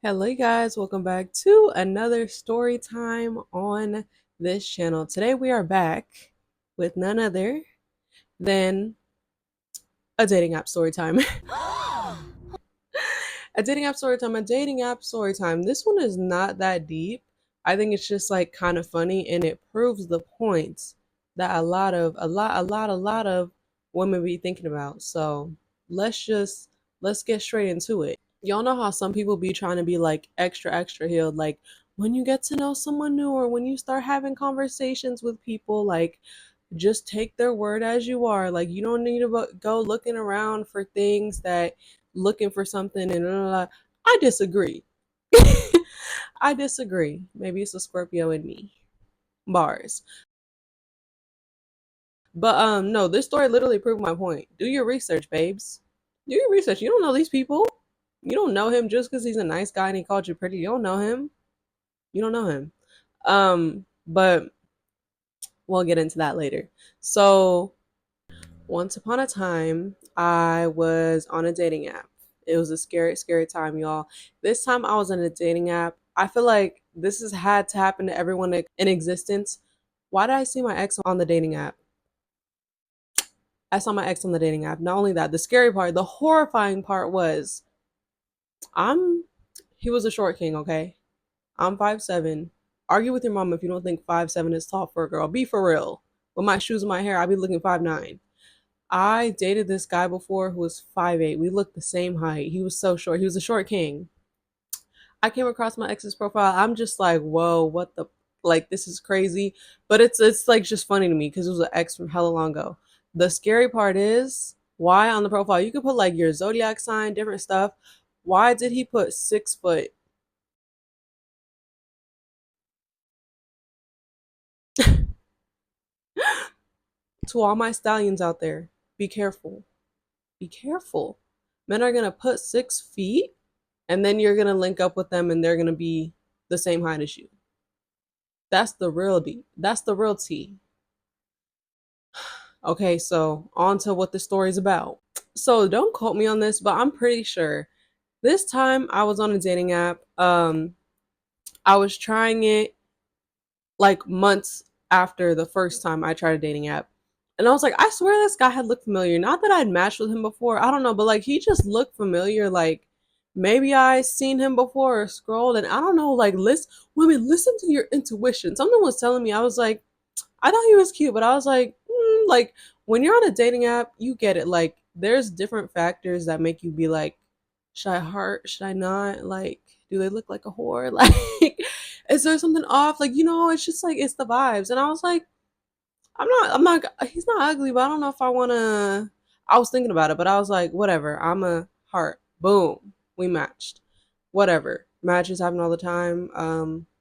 Hello, you guys. Welcome back to another story time on this channel. Today, we are back with none other than a dating app story time. A dating app story time, a dating app story time. This one is not that deep. I think it's just like kind of funny and it proves the points that a lot of women be thinking about. So let's get straight into it. Y'all know how some people be trying to be like extra healed, like when you get to know someone new or when you start having conversations with people, like just take their word as you are. Like you don't need to go looking around for things that looking for something and blah, blah, blah. I disagree. I disagree. Maybe it's a Scorpio in me. Bars. But no, this story literally proved my point. Do your research, babes. Do your research. You don't know these people. You don't know him just because he's a nice guy and he called you pretty. You don't know him. You don't know him. But we'll get into that later. So once upon a time, I was on a dating app. It was a scary time, y'all. This time I was on a dating app. I feel like this has had to happen to everyone in existence. Why did I see my ex on the dating app? I saw my ex on the dating app. Not only that, the scary part, the horrifying part was I'm he was a short king, okay? I'm 5'7". Argue with your mom if you don't think 5'7" is tall for a girl. Be for real. With my shoes and my hair, I'd be looking 5'9". I dated this guy before who was 5'8". We looked the same height. He was so short. He was a short king. I came across my ex's profile. I'm just like, whoa, what the like this is crazy. But it's like just funny to me because it was an ex from hella long ago. The scary part is why on the profile you could put like your zodiac sign, different stuff. Why did he put 6 foot? To all my stallions out there, be careful. Be careful. Men are gonna put 6 feet and then you're gonna link up with them and they're gonna be the same height as you. That's the real D. That's the real T. Okay, so on to what the story's about. So don't quote me on this, but I'm pretty sure this time I was on a dating app. I was trying it like months after the first time I tried a dating app. And I was like, I swear this guy had looked familiar. Not that I'd matched with him before. I don't know, but like he just looked familiar. Like maybe I seen him before or scrolled and I don't know, like listen to your intuition. Something was telling me, I was like, I thought he was cute, but I was like when you're on a dating app, you get it. Like there's different factors that make you be like, should I heart? Should I not? Like, do they look like a whore? Like, is there something off? Like, it's just like it's the vibes. And I was like, I'm not. He's not ugly, but I don't know if I wanna. I was thinking about it, but I was like, whatever. I'm a heart. Boom, we matched. Whatever. Matches happen all the time.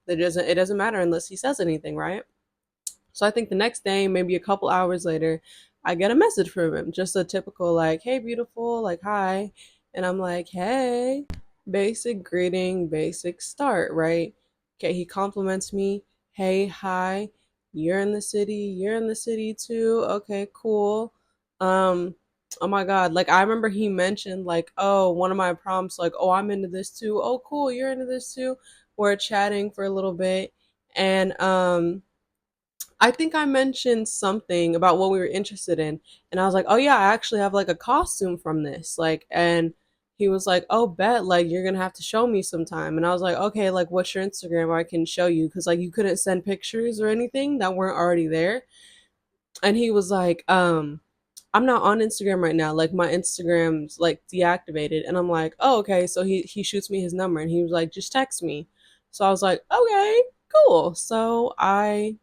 It doesn't matter unless he says anything, right? So I think the next day, maybe a couple hours later, I get a message from him. Just a typical like, "Hey, beautiful," like, "Hi," and I'm like, "Hey." Basic greeting, basic start, right? Okay, he compliments me. "Hey, hi. You're in the city. You're in the city too. Okay, cool." Um, oh my God, like I remember he mentioned like, "Oh, one of my prompts, like, oh, I'm into this too. Oh, cool, you're into this too." We're chatting for a little bit, and I think I mentioned something about what we were interested in, and I was like, "Oh yeah, I actually have like a costume from this." Like, and he was like, "Oh, bet, like you're gonna have to show me sometime." And I was like, "Okay, like what's your Instagram? I can show you." Because like you couldn't send pictures or anything that weren't already there. And he was like, "I'm not on Instagram right now. Like my Instagram's like deactivated." And I'm like, "Oh, okay." So he shoots me his number, and he was like, "Just text me." So I was like, "Okay, cool." So I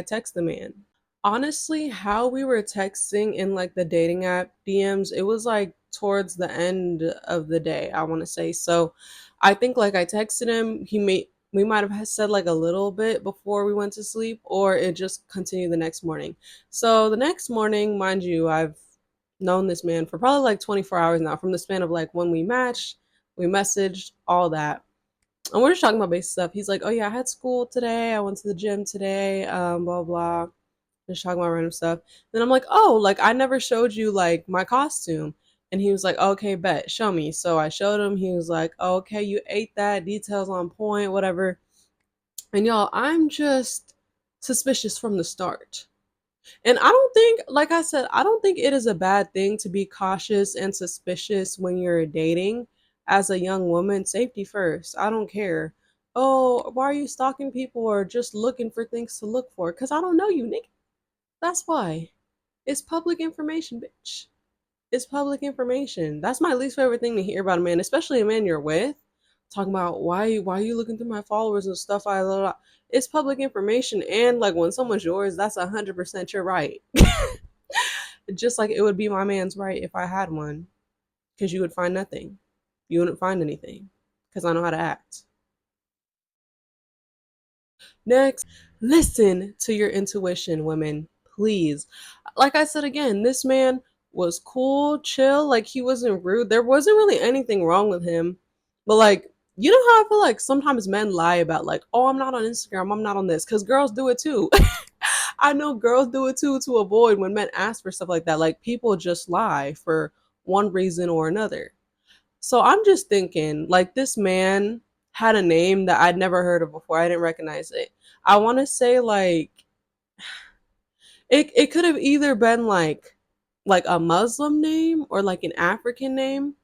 text the man. Honestly, how we were texting in like the dating app DMs, it was like towards the end of the day, I want to say. So I think like I texted him, we might have said like a little bit before we went to sleep, or it just continued the next morning. So the next morning, mind you, I've known this man for probably like 24 hours now, from the span of like when we matched, we messaged, all that. And we're just talking about basic stuff. He's like, "Oh yeah, I had school today. I went to the gym today. Blah blah." Just talking about random stuff. Then I'm like, "Oh, like I never showed you like my costume." And he was like, okay, bet, show me. So I showed him. He was like, okay, you ate that, details on point, whatever. And y'all, I'm just suspicious from the start. And I don't think, like I said, I don't think it is a bad thing to be cautious and suspicious when you're dating as a young woman. Safety first. I don't care. Oh, why are you stalking people or just looking for things to look for? Because I don't know you, nigga. That's why. It's public information, bitch. It's public information. That's my least favorite thing to hear about a man, especially a man you're with. Talking about why are you looking through my followers and stuff. It's public information, and like when someone's yours, that's 100% your right. Just like it would be my man's right if I had one, because you would find nothing. You wouldn't find anything, because I know how to act. Next, listen to your intuition, women, please. Like I said again, this man was cool, chill, like he wasn't rude. There wasn't really anything wrong with him. But like, you know how I feel like sometimes men lie about like, oh, I'm not on Instagram, I'm not on this, because girls do it too. I know girls do it too to avoid when men ask for stuff like that. Like people just lie for one reason or another. So I'm just thinking, like, this man had a name that I'd never heard of before. I didn't recognize it. I want to say like it could have either been like a Muslim name or like an African name.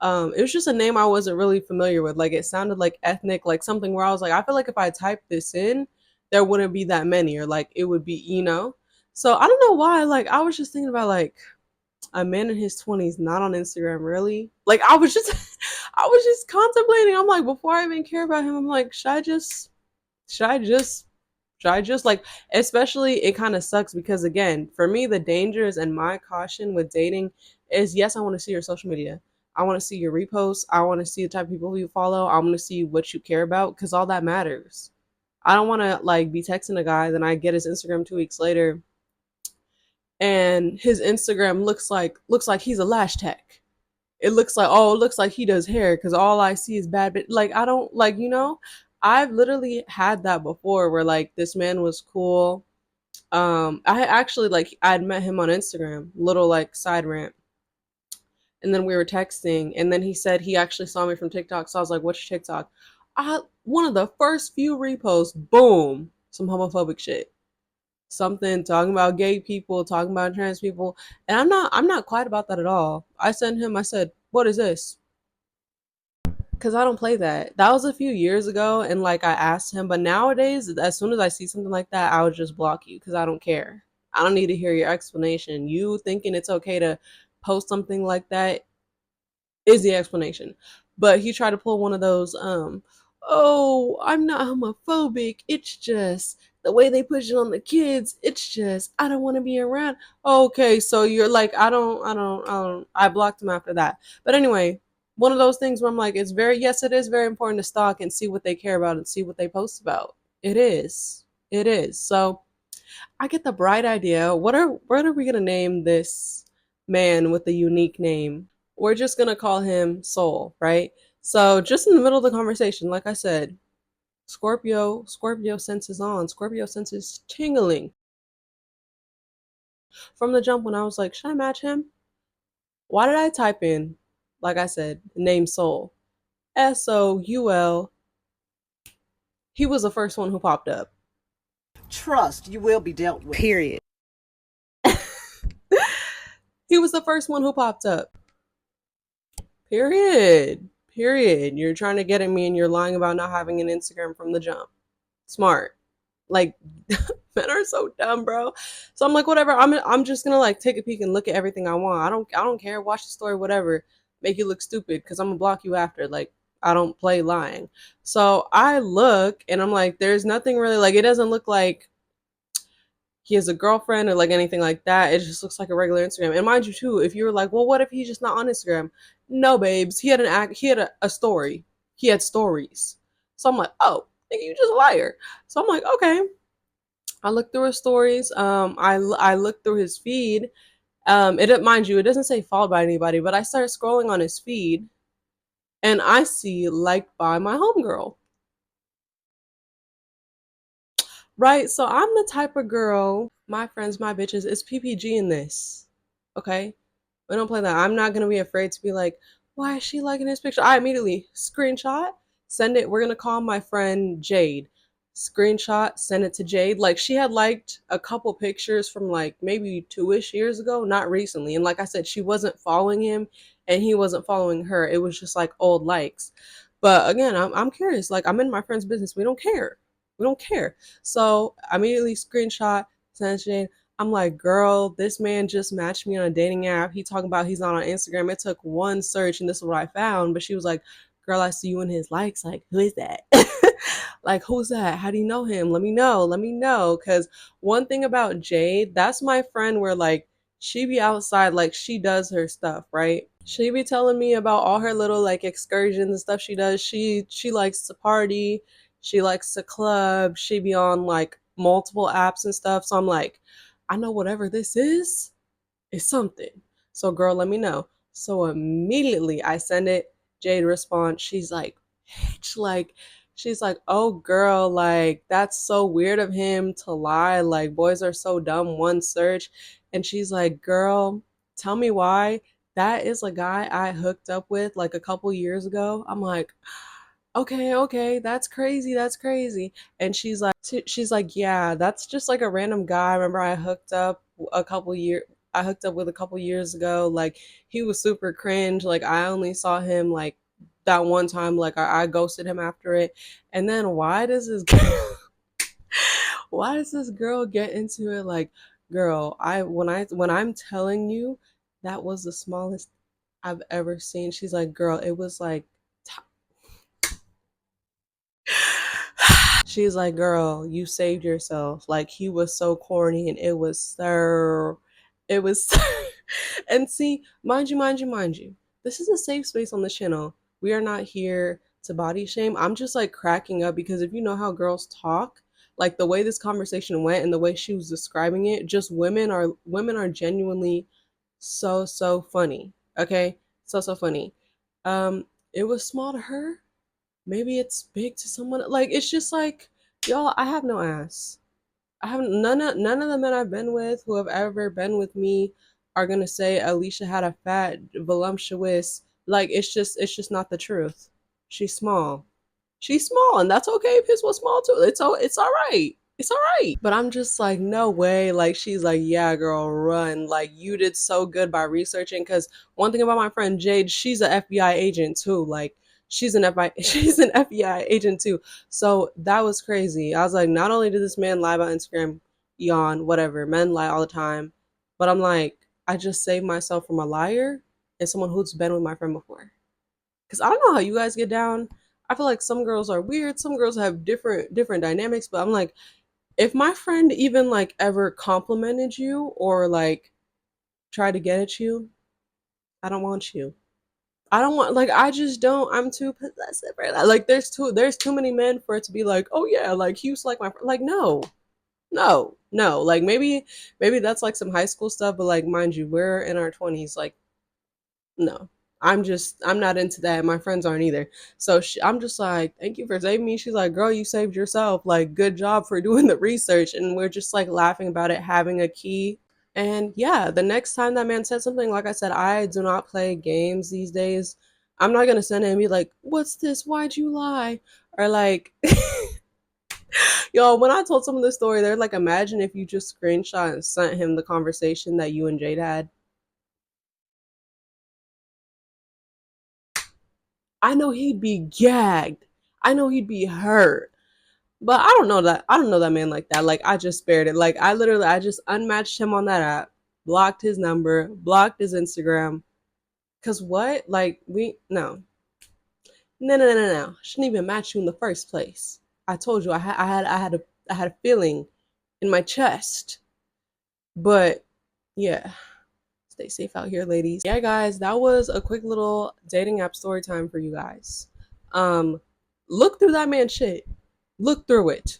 It was just a name I wasn't really familiar with. Like it sounded like ethnic, like something where I was like, I feel like if I typed this in, there wouldn't be that many, or like it would be. So I don't know why. Like I was just thinking about like a man in his 20s not on Instagram, really? Like I was just I was just contemplating. I'm like, before I even care about him, I'm like, should I just should I just like, especially it kind of sucks because again, for me the dangers and my caution with dating is, yes, I want to see your social media. I want to see your reposts. I want to see the type of people who you follow. I want to see what you care about because all that matters. I don't want to like be texting a guy, then I get his Instagram 2 weeks later and his Instagram looks like he's a lash tech. It looks like, oh, it looks like he does hair because all I see is bad. But like I don't like. I've literally had that before where like this man was cool. I actually like I'd met him on Instagram, little like side rant, and then we were texting, and then he said he actually saw me from TikTok. So I was like, "What's your TikTok?" One of the first few reposts, boom, some homophobic shit, something talking about gay people, talking about trans people, and I'm not quiet about that at all. I sent him. I said, "What is this?" Because I don't play that. That was a few years ago, and like I asked him, but nowadays, as soon as I see something like that, I would just block you because I don't care. I don't need to hear your explanation. You thinking it's okay to post something like that is the explanation. But he tried to pull one of those, oh, I'm not homophobic. It's just the way they push it on the kids. It's just I don't want to be around. Okay, so you're like, I blocked him after that. But anyway, one of those things where I'm like, yes, it is very important to stalk and see what they care about and see what they post about. It is. It is. So I get the bright idea. What are we gonna name this man with the unique name? We're just gonna call him Soul, right? So just in the middle of the conversation, like I said, Scorpio senses on. Scorpio senses tingling. From the jump when I was like, should I match him? Why did I type in, like I said, name Soul? Soul. He was the first one who popped up. Trust you will be dealt with. Period. He was the first one who popped up. Period. Period. You're trying to get at me and you're lying about not having an Instagram from the jump. Smart. Like men are so dumb, bro. So I'm like, whatever. I'm just gonna like take a peek and look at everything I want. I don't care. Watch the story, whatever. Make you look stupid because I'm gonna block you after. Like I don't play lying. So I look and I'm like, there's nothing really like. It doesn't look like he has a girlfriend or like anything like that. It just looks like a regular Instagram. And mind you, too, if you were like, well, what if he's just not on Instagram? No, babes. He had a story. He had stories. So I'm like, oh, nigga, you just a liar. So I'm like, okay. I looked through his stories. I looked through his feed. Mind you, it doesn't say followed by anybody, but I started scrolling on his feed, and I see liked by my homegirl. Right? So I'm the type of girl, my friends, my bitches, it's PPG in this. Okay? We don't play that. I'm not gonna be afraid to be like, why is she liking this picture? I immediately screenshot, send it. We're gonna call my friend Jade. Screenshot, send it to Jade. Like she had liked a couple pictures from like maybe 2-ish years ago, not recently. And like I said, she wasn't following him and he wasn't following her. It was just like old likes. But again, I'm curious. Like I'm in my friend's business. We don't care. We don't care. So I immediately screenshot, send it to Jade. I'm like, girl, this man just matched me on a dating app. He talking about he's not on Instagram. It took one search and this is what I found. But she was like, girl, I see you in his likes. Like, who is that? Like, who's that? How do you know him? Let me know. Let me know. Cause one thing about Jade, that's my friend where like she be outside, like she does her stuff, right? She be telling me about all her little like excursions and stuff she does. She likes to party. She likes to club. She be on like multiple apps and stuff. So I'm like, I know whatever this is something. So girl, let me know. So immediately I send it. Jade responds. She's like, bitch, like she's like, oh girl, like that's so weird of him to lie. Like boys are so dumb. One search, and she's like, girl, tell me why. That is a guy I hooked up with like a couple years ago. I'm like, okay, okay, that's crazy, that's crazy. And she's like, yeah, that's just like a random guy. I remember I hooked up with a couple years ago. Like he was super cringe. Like I only saw him like that one time. Like I ghosted him after it. And then why does this girl get into it? Like, girl, when I'm telling you that was the smallest I've ever seen. She's like, girl, it was like she's like, girl, you saved yourself. Like he was so corny and it was so and see, mind you, this is a safe space on the channel. We are not here to body shame. I'm just like cracking up because if you know how girls talk, like the way this conversation went and the way she was describing it, just women are genuinely so funny. Okay? So funny. It was small to her, maybe it's big to someone. Like it's just like, y'all, I have no ass. I have none of the men I've been with who have ever been with me are gonna say Alicia had a fat voluptuous. Like it's just not the truth. She's small. She's small, and that's okay if his was small too. It's all right. It's all right. But I'm just like, no way. Like she's like, yeah, girl, run. Like you did so good by researching. Because one thing about my friend Jade, she's an FBI agent too. Like she's an FBI agent too. So that was crazy. I was like, not only did this man lie about Instagram, yawn, whatever. Men lie all the time. But I'm like, I just saved myself from a liar and someone who's been with my friend before. Because I don't know how you guys get down. I feel like some girls are weird. Some girls have different dynamics. But I'm like, if my friend even like ever complimented you or like tried to get at you, I don't want you. I don't want like I just don't. I'm too possessive right now. Like there's too many men for it to be like, oh yeah, like he was like my like no. No. Like maybe that's like some high school stuff, but like mind you, we're in our 20s. Like no, I'm not into that. My friends aren't either. So I'm just like, thank you for saving me. She's like, girl, you saved yourself. Like, good job for doing the research. And we're just like laughing about it having a key. And yeah, the next time that man said something, like I said, I do not play games these days. I'm not gonna send it and be like, what's this? Why'd you lie? Or like, yo, when I told someone this story, they're like, imagine if you just screenshot and sent him the conversation that you and Jade had. I know he'd be gagged. I know he'd be hurt. But I don't know that man like that. Like I just spared it. Like I just unmatched him on that app, blocked his number, blocked his Instagram. Cause what? Like we no. No. Shouldn't even match you in the first place. I told you I had a feeling in my chest. But yeah. Stay safe out here, ladies. Yeah, guys, that was a quick little dating app story time for you guys. Um, look through that man's shit. Look through it,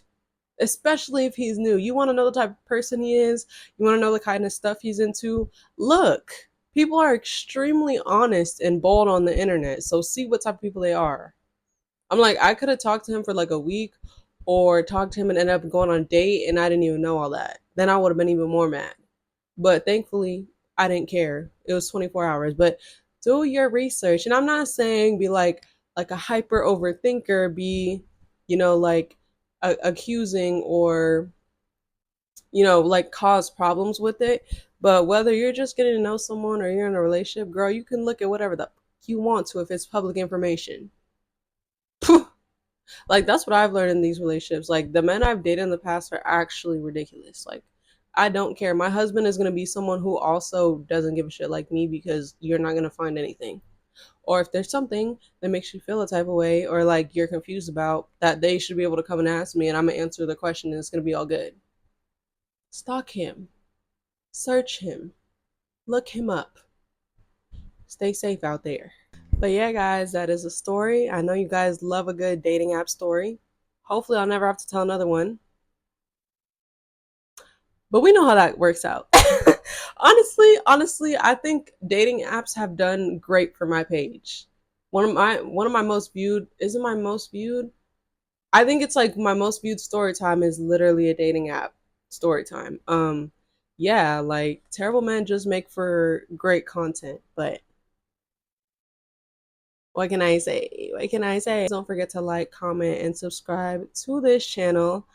especially if he's new. You want to know the type of person he is. You want to know the kind of stuff he's into. Look, people are extremely honest and bold on the internet. So see what type of people they are. I'm like, I could have talked to him for like a week, or talked to him and ended up going on a date, and I didn't even know all that. Then I would have been even more mad. But thankfully, I didn't care. It was 24 hours. But do your research. And I'm not saying be like a hyper overthinker, be, like accusing or, like cause problems with it. But whether you're just getting to know someone or you're in a relationship, girl, you can look at whatever the you want to if it's public information. Like that's what I've learned in these relationships. Like the men I've dated in the past are actually ridiculous. Like I don't care. My husband is going to be someone who also doesn't give a shit like me because you're not going to find anything. Or if there's something that makes you feel a type of way or like you're confused about, that they should be able to come and ask me and I'm going to answer the question and it's going to be all good. Stalk him. Search him. Look him up. Stay safe out there. But yeah, guys, that is a story. I know you guys love a good dating app story. Hopefully, I'll never have to tell another one. But we know how that works out. honestly, I think dating apps have done great for my page. One of my most viewed, isn't my most viewed? I think it's like my most viewed story time is literally a dating app story time. Yeah, like terrible men just make for great content, but what can I say? What can I say? Don't forget to like, comment, and subscribe to this channel.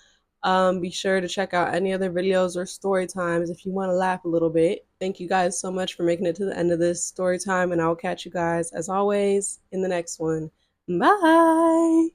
Be sure to check out any other videos or story times if you want to laugh a little bit. Thank you guys so much for making it to the end of this story time, and I'll catch you guys as always in the next one. Bye.